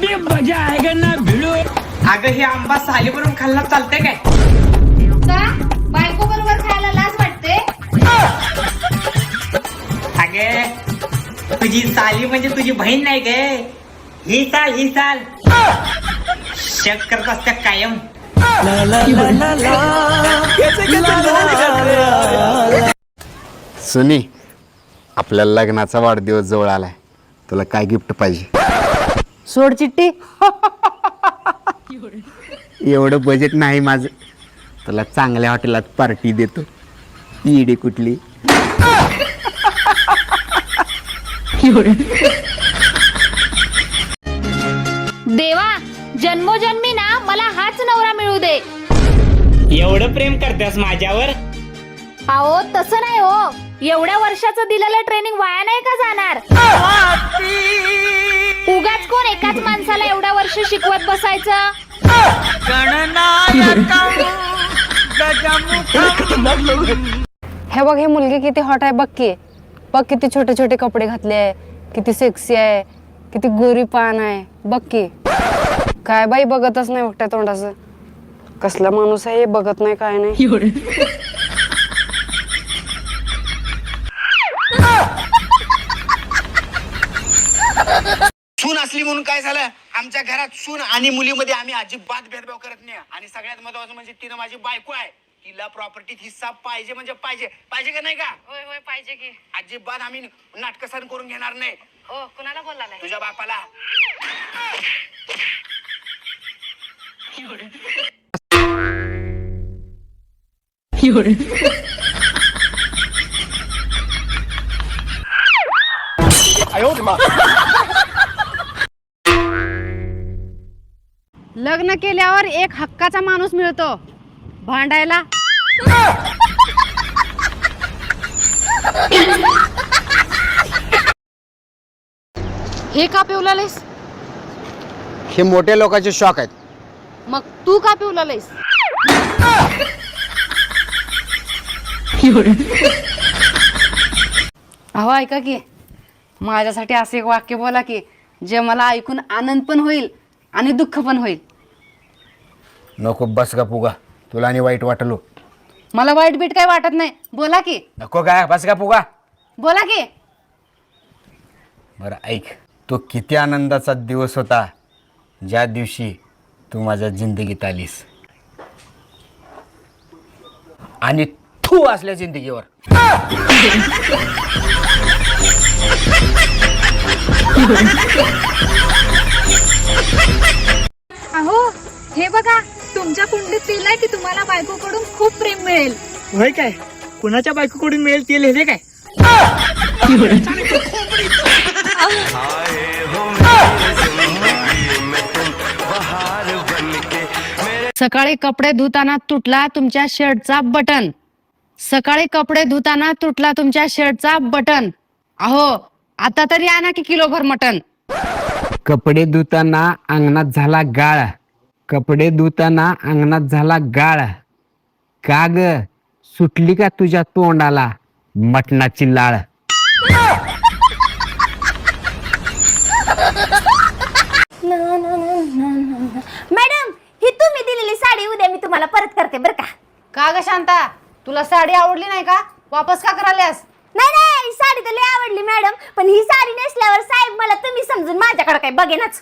अभी मजा आएगा ना भिडो. अगं हे आंबा सालीवरून खाल्ला चालतंय काय? का बायको बरोबर खायला लाज वाटते? अगे तुझी साली म्हणजे तुझी बहीण नाही गे. ही साल शक करत असत्या कायम. सुनी, आपल्या लग्नाचा वाढदिवस जवळ आलाय. तुला काय गिफ्ट पाहिजे? सोड चिट्टी. एवढं बजेट नाही माझं. तुला चांगल्या हॉटेलात पार्टी देतो. ईडी कुठली? देवा जन्मोजन्मी ना मला हाच नवरा मिळू दे. एवढं प्रेम करतेस माझ्यावर? अहो तसं नाही हो, एवढ्या वर्षाचं दिलेलं ट्रेनिंग वाया नाही का जाणार? उगाच कोण एकाच माणसाला एवढ्या वर्ष शिकवत बसायचं? हे बघ, हे मुलगी किती हॉट आहे बघ की. बघ किती छोटे छोटे कपडे घातले आहे, किती सेक्सी आहे, किती गोरी पान आहे बघ की. काय बाई बघतच नाही मोठ्या तोंडाचं. कसला माणूस आहे हे, बघत नाही काय नाही. सून असली म्हणून काय झालं, आमच्या घरात सून आणि मुलीमध्ये आम्ही अजिबात भेदभाव करत नाही. आणि सगळ्यात महत्वाचं म्हणजे तिनं माझी बायको आहे. तिला प्रॉपर्टीत हिस्सा पाहिजे म्हणजे पाहिजे. पाहिजे का नाही का? होय होय पाहिजे की. अजिबात आम्ही नाटक सहन करून घेणार नाही. ओ कुणाला बोलला नाही? तुझ्या बापाला. लग्न केल्यावर एक हक्काचा माणूस मिळतो भांडायला. हे का पिवलालेस? हे मोठ्या लोकांचे शॉक आहेत. मग तू का पिवलालेस? अहो ऐका की, माझ्यासाठी असे एक वाक्य बोला की जे मला ऐकून आनंद पण होईल आणि दुःख पण होईल. नको, बस का पुगा. तुला आणि वाईट वाटलो. मला वाईट बीट काही वाटत नाही. बोला की. नको काय, बस का पुगा. बोला की. बरं ऐक, तो किती आनंदाचा दिवस होता ज्या दिवशी तू माझ्या जिंदगीत आलीस. आणि तू असल्या जिंदगीवर. अहो हे बघा, तुमच्या कुंडीत लिहिलंय की तुम्हाला बायकोकडून खूप प्रेम मिळेल. होय काय? कुणाच्या बायकोकडून मिळेल ते लिहिले काय? सकाळी कपडे धुताना तुटला तुमच्या शर्टचा बटन. सकाळी कपडे धुताना तुटला तुमच्या शर्टचा बटन. अहो आता तरी आणा की किलोभर मटन. कपडे धुताना अंगणात झाला गाळ. कपडे धुताना अंगणात झाला गाळ. का ग, सुटली का तुझ्या तोंडाला मटणाची लाळ? मॅडम ही तुम्ही दिलेली साडी उद्या मी तुम्हाला परत करते बरं का? का ग शांता, तुला साडी आवडली नाही का? वापस का करायल्यास? नाही नाही, साडी तर लय आवडली मॅडम, पण ही साडी नेसल्यावर साहेब मला तुम्ही समजून माझ्याकडे काही बघेनच.